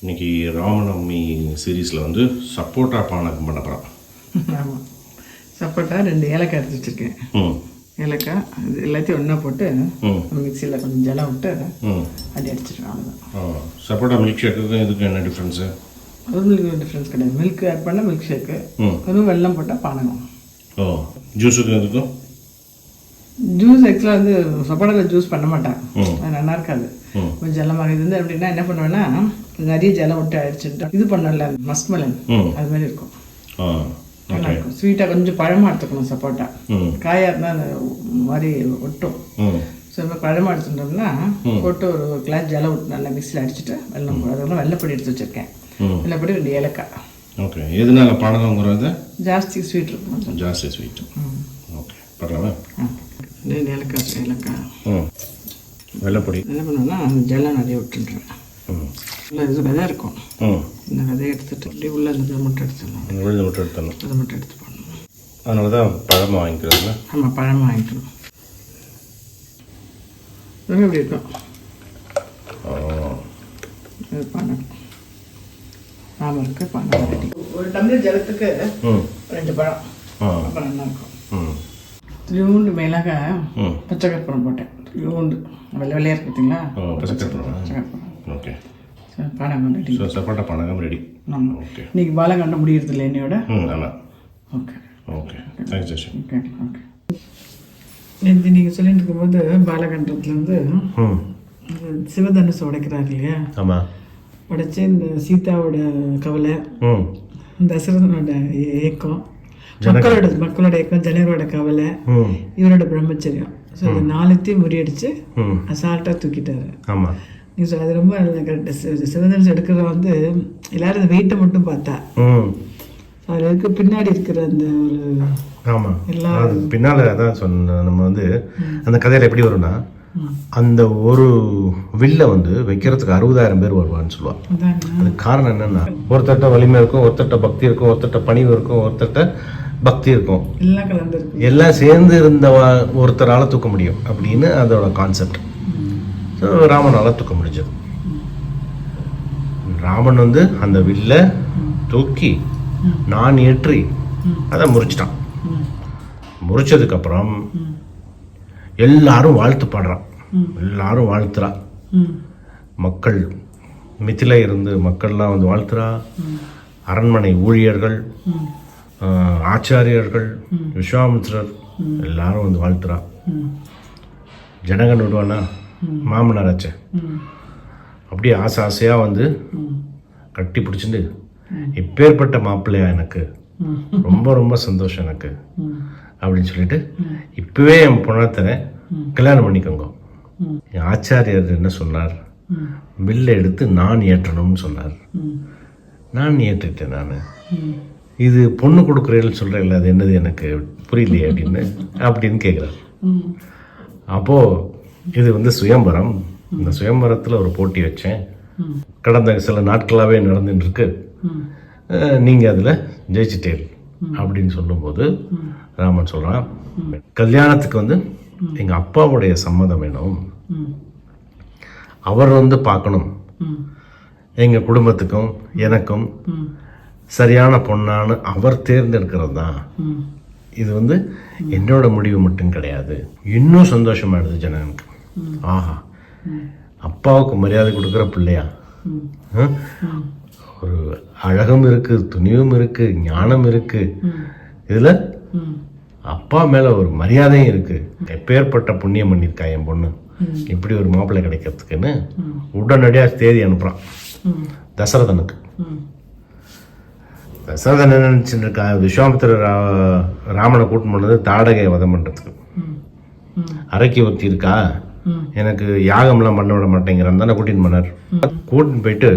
இன்னைக்கு ராமநவமி சீரீஸில் வந்து சப்போட்டா பானகம் பண்ண போகிறோம். ஆமாம், சப்போட்டா 2 ஏலக்காய் எடுத்து வச்சுருக்கேன். ஏலக்காய் இது எல்லாத்தையும் ஒன்றா போட்டு மிக்சியில் கொஞ்சம் ஜலம் விட்டு அடி அடிச்சிடுவேன், அவ்வளோதான். சப்போட்டா மில்க் ஷேக்குக்கும் இதுக்கும் என்ன டிஃப்ரென்ஸு? அதுவும் டிஃப்ரென்ஸ் கிடையாது. மில்க் ஆட் பண்ணால் மில்க் ஷேக்கு, அதுவும் வெல்லம் போட்டால் பானகம். ஜூஸுக்கும் இதுக்கும்? ஜூஸ் ஆக்சுவலாக வந்து சப்போட்டாவில் ஜூஸ் பண்ண மாட்டேன், அது நல்லா இருக்காது. கொஞ்சம் ஜலமாக இது வந்து அப்படின்னா என்ன பண்ணுவேன்னா நிறைய ஜலம் விட்டு அடிச்சுட்டு இது பண்ணல, மஸ்க்மெலன் அது மாதிரி இருக்கும், நல்லா இருக்கும். ஸ்வீட்டாக கொஞ்சம் பழமாக எடுத்துக்கணும். சப்போட்டா காயாக இருந்தால் அந்த மாதிரி ஒட்டும். ஸோ இப்போ பழமாக எடுத்துட்டோம்னா போட்டு ஒரு கிளாஸ் ஜலம் விட்டு நல்லா மிக்சியில் அடிச்சுட்டு வெல்லம் அதெல்லாம் வெள்ளைப்பொடி எடுத்து வச்சுருக்கேன். வெள்ளைப்பொடி 2 ஏலக்காய். ஓகே, எதனால பானகங்கிறது? ஜாஸ்தி ஸ்வீட் இருக்கும், ஜாஸ்தி ஸ்வீட். ஓகே, பரவாயில்ல. 2 ஏலக்காய் வெள்ளைப்பொடி என்ன பண்ணுவேன்னா அந்த ஜலம் நிறைய விட்டுருவேன். இல்லை இது விதை இருக்கும், இந்த விதையை எடுத்துட்டு அப்படியே உள்ள அந்த இதை மட்டும் எடுத்துடலாம். விழுந்து மட்டும் எடுத்துடணும், அதை மட்டும் எடுத்து போடணும். அதனால தான் பழமாக வாங்கிக்கிறதுல. ஆமாம், பழமாக வாங்கிக்கணும். எப்படி இருக்கும் பானகம்? ராமருக்கு பானகம் ரெடி. ஒரு டம்ளர் ஜலத்துக்கு 2 பழம், அப்புறம் நல்லா இருக்கும். திருவுண்டு மேலாக பச்சை கற்பூரம் போட்டேன். திருவுண்டு வெள்ளை வெள்ளையாக இருக்கு பார்த்தீங்களா? பச்சை கற்பூரம். ஓகே, பானகம் ரெடி. சப்போட்டா பானகம் ரெடி. ஆமாம். ஓகே, இன்னைக்கு பாலகண்டம் முடியறது இல்லை என்னையோட. ஆமாம். Okay okay, thanks ஜெஷி. Okay okay. நேற்று நீங்கள் சொல்லிட்டு இருக்கும்போது பாலகண்டத்துலேருந்து சிவதனுசு உடைக்கிறாரு இல்லையா? ஆமாம். உடைச்சி இந்த சீதாவோட கவலை, தசரதனோட ஏக்கம், மக்களோட ஏக்கம், ஜனங்களோட கவலை, இவரோட பிரம்மச்சரியம், ஸோ இது 4த்தையும் முறியடிச்சு அசால்ட்டாக தூக்கிட்டாரு. ஆமாம், நீங்கள் சொல்ல அது ரொம்ப கரெக்டாக. சிவதனுசு எடுக்கிறத வந்து எல்லாரும் அந்த வெயிட்டை மட்டும் பார்த்தா அதில் இருக்க பின்னாடி இருக்கிற அந்த ஒரு ஆமாம் அது பின்னால் அதான் சொன்ன. நம்ம வந்து அந்த கதையில் எப்படி வரும்னா அந்த ஒரு வில்லை வந்து வைக்கிறதுக்கு 60,000 பேர் வருவான்னு சொல்லுவாள். அதுக்கு காரணம் என்னென்னா ஒருத்தட்ட வலிமை இருக்கும், ஒருத்தட்ட பக்தி இருக்கும், ஒருத்தட்ட பணிவு இருக்கும், ஒருத்தட்ட பக்தி இருக்கும், எல்லாம் கலந்து எல்லாம் சேர்ந்து இருந்த ஒருத்தரால் தூக்க முடியும் அப்படின்னு அதோட கான்செப்ட். ஸோ ராமனால் தூக்க முடிஞ்சது. ராமன் வந்து அந்த வில்லை தூக்கி நான் ஏற்றி அதை முறிச்சிட்டான். முறிச்சதுக்கப்புறம் எல்லாரும் வாழ்த்து பாடுறான், எல்லாரும் வாழ்த்துறா. மக்கள் மித்தில இருந்து மக்கள்லாம் வந்து வாழ்த்துறா. அரண்மனை ஊழியர்கள், ஆச்சாரியர்கள், விஸ்வாமித்திரர் எல்லாரும் வந்து வாழ்த்துறா. ஜனகன் விடுவானா, மாமனாராச்சே, அப்படியே ஆசை ஆசையாக வந்து கட்டி பிடிச்சிட்டு இப்பேற்பட்ட மாப்பிள்ளையா எனக்கு ரொம்ப ரொம்ப சந்தோஷம் எனக்கு அப்படின்னு சொல்லிட்டு இப்பவே என் பொண்ணாத்தனை கல்யாணம் பண்ணிக்கோங்க. என் ஆச்சாரியர் என்ன சொன்னார், வில்லை எடுத்து நான் ஏற்றணும்னு சொன்னார். நான் ஏற்றிட்டேன். நான் இது பொண்ணு கொடுக்குறேன்னு சொல்கிறேன்ல, அது என்னது எனக்கு புரியலையே அப்படின்னு கேட்குறாரு. அப்போது இது வந்து சுயம்பரம். இந்த சுயம்பரத்தில் ஒரு போட்டி வச்சேன், கடந்த சில நாட்களாகவே நடந்துட்டுருக்கு, நீங்கள் அதில் ஜெயிச்சிட்டேன் அப்படின்னு சொல்லும்போது ராமன் சொல்கிறான், கல்யாணத்துக்கு வந்து எங்கள் அப்பாவுடைய சம்மதம் வேணும், அவர் வந்து பார்க்கணும், எங்கள் குடும்பத்துக்கும் எனக்கும் சரியான பொண்ணான்னு அவர் தேர்ந்தெடுக்கிறது தான். இது வந்து என்னோட முடிவு மட்டும் கிடையாது. இன்னும் சந்தோஷமாயிடுது ஜனனுக்கு. ஆஹா, அப்பாவுக்கு மரியாதை கொடுக்குற பிள்ளையா, ஒரு அழகும் இருக்கு, துணிவும் இருக்கு, ஞானம் இருக்கு, இதுல அப்பா மேல ஒரு மரியாதையும் இருக்கு. எப்பேற்பட்ட புண்ணியம் பண்ணியிருக்கா என் பொண்ணு இப்படி ஒரு மாப்பிள்ளை கிடைக்கிறதுக்குன்னு உடனடியாக தேதி அனுப்புறான் தசரதனுக்கு. தசரதன் என்ன நினைச்சுட்டு இருக்கா, விஸ்வாமித்திர ராமனை கூட்டின்னு போனது தாடகையை வதம் பண்றதுக்கு. அரைக்கி ஒருத்தி இருக்கா, எனக்கு யாகம்லாம் பண்ண விட மாட்டேங்கிறான் தானே கூட்டின்னு போனார். கூட்டின்னு போயிட்டு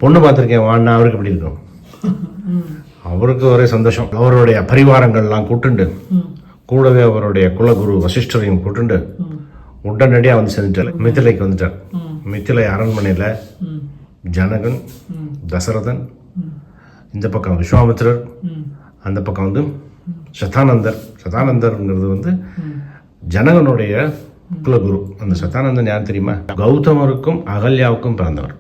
பொண்ணு பார்த்துருக்கேன் வான்னா, அவருக்கு எப்படி இருக்கும்? அவருக்கு ஒரே சந்தோஷம். அவருடைய பரிவாரங்கள்லாம் கூட்டுண்டு கூடவே அவருடைய குலகுரு வசிஷ்டரையும் கூட்டுண்டு உடனடியாக வந்து செஞ்சுட்டார். மித்திலைக்கு வந்துட்டார். மித்திலை அரண்மனையில் ஜனகன், தசரதன், இந்த பக்கம் விஸ்வாமித்திரர், அந்த பக்கம் வந்து சதானந்தர். சதானந்தர்ங்கிறது வந்து ஜனகனுடைய குலகுரு. அந்த சதானந்தன் யார் தெரியுமா? கௌதமருக்கும் அகல்யாவுக்கும் பிறந்தவர்.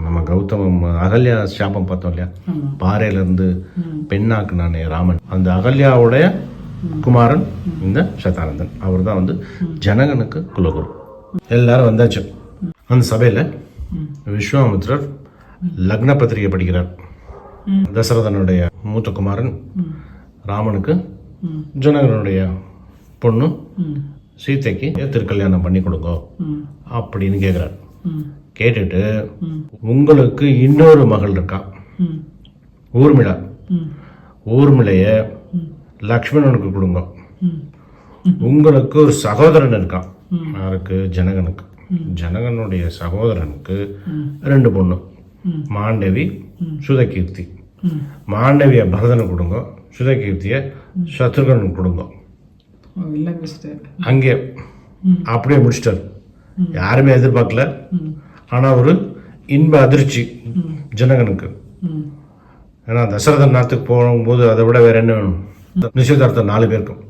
நம்ம கௌதமம் அகல்யா சாபம் பார்த்தோம் இல்லையா, பாறையில இருந்து பெண்ணாக்குனானே ராமன், அந்த அகல்யாவுடைய குமாரன் இந்த சதானந்தன். அவர் தான் வந்து ஜனகனுக்கு குலகுரு. எல்லாரும் வந்தாச்சு. அந்த சபையில விஸ்வாமித்ரர் லக்ன பத்திரிகை படிக்கிறார். தசரதனுடைய மூத்த குமாரன் ராமனுக்கு ஜனகனுடைய பொண்ணு சீதைக்கு திருக்கல்யாணம் பண்ணி கொடுங்க அப்படின்னு கேட்குறார். கேட்டுட்டு உங்களுக்கு இன்னொரு மகள் இருக்கா ஊர்மிளா, ஊர்மிளைய லக்ஷ்மணனுக்கு கொடுங்க. உங்களுக்கு ஒரு சகோதரன் இருக்கான், யாருக்கு? ஜனகனுக்கு. ஜனகனுடைய சகோதரனுக்கு 2 பொண்ணு, மாண்டவி சுதகீர்த்தி. மாண்டவிய பரதனுக்கு கொடுங்க, சுதகீர்த்திய சத்ருகனுக்கு கொடுங்க. அங்கே அப்படியே முடிச்சிட்டார். யாருமே எதிர்பார்க்கல. ஆனா ஒரு இன்ப அதிர்ச்சி ஜனகனுக்கு. ஏன்னா தசரதன் நாட்டுக்கு போகும்போது அதை விட வேற என்ன வேணும்? நிச்சயதார்த்தம் 4 பேருக்கும்.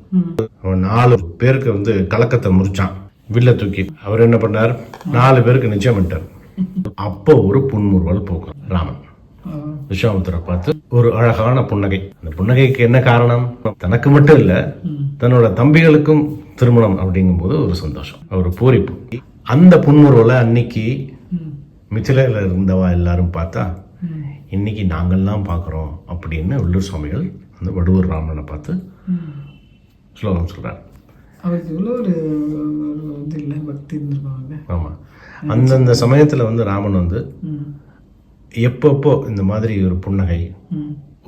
அவன் 4 பேருக்கு வந்து கலக்கத்தை முறிச்சான் வில்ல தூக்கி. அவர் என்ன பண்ணார்? 4 பேருக்கு நிச்சயம் பண்ணிட்டார். அப்போ ஒரு புன்முறுவல் போக்கும் ராமன் விஸ்வாமித்திர பார்த்து ஒரு அழகான புன்னகை. அந்த புன்னகைக்கு என்ன காரணம்? தனக்கு மட்டும் இல்ல, தன்னோட தம்பிகளுக்கும் திருமணம் அப்படிங்கும் போது ஒரு சந்தோஷம், ஒரு பூரிப்பு. அந்த புன்முறுவலை அன்னைக்கு மிथिலையில இருந்தவா எல்லாரும் பார்த்தா, இன்னைக்கு நாங்கள்லாம் பார்க்குறோம் அப்படின்னு உள்ளூர் சுவாமிகள் அந்த வடுவூர் ராமனை பார்த்து ஸ்லோகம் சொல்றார். அவருக்கு இவ்வளோ ஒரு இது இல்லை, பக்தி இருந்திருப்பாங்க. ஆமாம், அந்தந்த சமயத்தில் வந்து ராமன் வந்து எப்பப்போ இந்த மாதிரி ஒரு புன்னகை,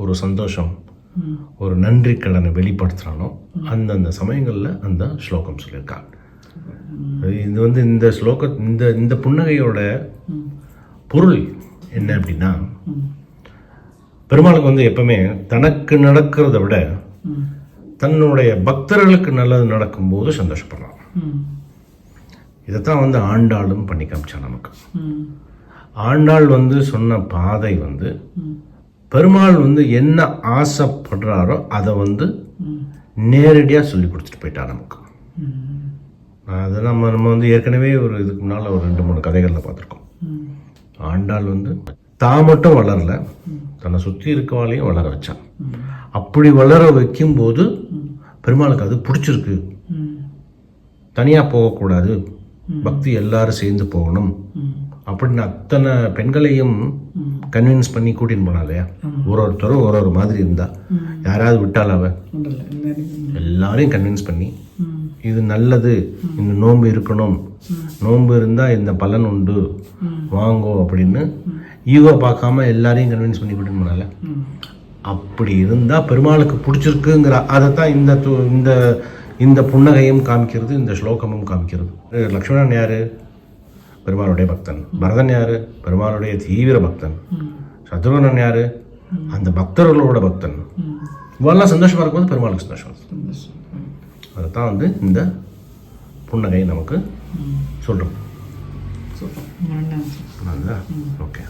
ஒரு சந்தோஷம், ஒரு நன்றி கடனை வெளிப்படுத்துகிறானோ அந்தந்த சமயங்களில் அந்த ஸ்லோகம் சொல்லியிருக்காங்க. இது வந்து இந்த இந்த புன்னகையோட பொருள் என்ன அப்படின்னா, பெருமாளுக்கு வந்து எப்பவுமே தனக்கு நடக்கிறத விட தன்னுடைய பக்தர்களுக்கு நல்லது நடக்கும்போது சந்தோஷப்படுறான். இதைத்தான் வந்து ஆண்டாளும் பண்ணி காமிச்சான் நமக்கு. ஆண்டாள் வந்து சொன்ன பாதை வந்து பெருமாள் வந்து என்ன ஆசைப்படுறாரோ அதை வந்து நேரடியாக சொல்லி கொடுத்துட்டு போயிட்டா நமக்கு. அதை நம்ம வந்து ஏற்கனவே ஒரு இதுக்கு முன்னால் ஒரு 2-3 கதைகளில் பார்த்துருக்கோம். ஆண்டாள் வந்து தான் மட்டும் வளரல, தன்னை சுற்றி இருக்கவாளையும் வளர வச்சான். அப்படி வளர வைக்கும்போது பெருமாளுக்கு அது பிடிச்சிருக்கு. தனியாக போகக்கூடாது, பக்தி எல்லாரும் சேர்ந்து போகணும் அப்படின்னு அத்தனை பெண்களையும் கன்வின்ஸ் பண்ணி கூட்டின்னு போனா இல்லையா. ஒருத்தரும் ஒரு மாதிரி இருந்தா யாராவது விட்டால் அவ எல்லாரையும் கன்வின்ஸ் பண்ணி இது நல்லது, இந்த நோன்பு இருக்கணும், நோன்பு இருந்தா இந்த பலன் உண்டு, வாங்கோ அப்படின்னு ஈகோ பார்க்காம எல்லாரையும் கன்வின்ஸ் பண்ணி கூட்டின்னு போனால. அப்படி இருந்தா பெருமாளுக்கு பிடிச்சிருக்குங்கிற அதைத்தான் இந்த இந்த புன்னகையும் காமிக்கிறது, இந்த ஸ்லோகமும் காமிக்கிறது. லக்ஷ்மணன் யாரு? பெருமாளுடைய பக்தன். பரதன் யாரு? பெருமாளுடைய தீவிர பக்தன். சத்ருகனன் யாரு? அந்த பக்தர்களோட பக்தன். இவெல்லாம் சந்தோஷமா இருக்கும்போது பெருமாளுக்கு சந்தோஷம். அதைத்தான் வந்து இந்த புன்னகை நமக்கு சொல்றோம். ஓகே.